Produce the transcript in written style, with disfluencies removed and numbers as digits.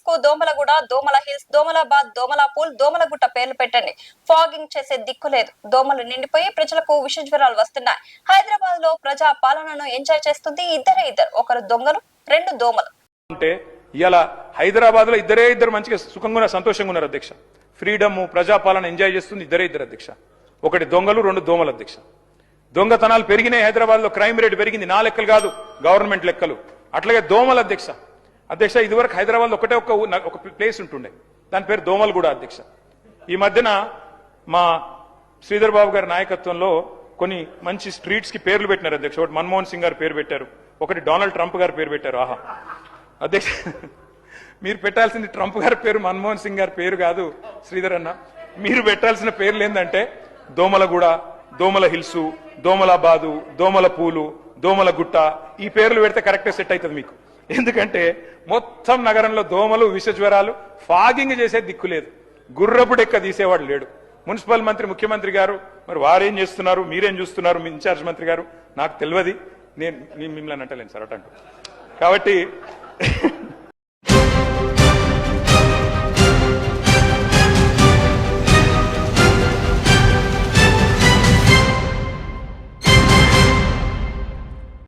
కు దోమలగూడ, దోమల హిల్స్, దోమలాబాద్, దోమలాపూల్, దోమలగుట్ట పేర్లు పెట్టండి. ఫాగింగ్ చేసే దిక్కు లేదు. దోమలు నిండిపోయి ప్రజలకు విష జ్వరాలు వస్తున్నాయి. హైదరాబాద్ లో ప్రజా పాలనను ఎంజాయ్ చేస్తుంది ఇద్దరు, ఒకరు దొంగలు, రెండు దోమలు. అంటే ఇలా హైదరాబాద్ లో ఇద్దరు మంచిగా సుఖంగా సంతోషంగా ఉన్నారు అధ్యక్ష. ఫ్రీడమ్, ప్రజాపాలన ఎంజాయ్ చేస్తుంది ఇద్దరు అధ్యక్ష. ఒకటి దొంగలు, రెండు దోమలు అధ్యక్ష. దొంగతనాలు పెరిగినాయి హైదరాబాద్ లో, క్రైమ్ రేట్ పెరిగింది. నా లెక్కలు కాదు, గవర్నమెంట్ లెక్కలు. అట్లాగే దోమలు అధ్యక్ష. ఇదివరకు హైదరాబాద్ లో ఒక ప్లేస్ ఉంటుండే, దాని పేరు దోమలు కూడా అధ్యక్ష. ఈ మధ్యన మా శ్రీధర్ బాబు గారి నాయకత్వంలో కొన్ని మంచి స్ట్రీట్స్ కి పేర్లు పెట్టినారు అధ్యక్ష. ఒకటి మన్మోహన్ సింగ్ గారు పేరు పెట్టారు, ఒకటి డొనాల్డ్ ట్రంప్ గారు పేరు పెట్టారు. ఆహా అధ్యక్ష, మీరు పెట్టాల్సింది ట్రంప్ గారి పేరు, మన్మోహన్ సింగ్ గారి పేరు కాదు శ్రీధర్ అన్న. మీరు పెట్టాల్సిన పేర్లు ఏంటంటే దోమలగూడ, దోమల హిల్స్, దోమలాబాదు, దోమల పూలు, దోమల గుట్ట. ఈ పేర్లు పెడితే కరెక్ట్ సెట్ అవుతుంది మీకు. ఎందుకంటే మొత్తం నగరంలో దోమలు, విష జ్వరాలు, ఫాగింగ్ చేసే దిక్కు లేదు. గుర్రపు డెక్క తీసేవాడు లేడు. మున్సిపల్ మంత్రి, ముఖ్యమంత్రి గారు మరి వారేం చేస్తున్నారు, మీరేం చూస్తున్నారు, మీ ఇన్ఛార్జ్ మంత్రి గారు నాకు తెలియదు. నేను మిమ్మల్ని అంటలేను సార్ అటంటూ. కాబట్టి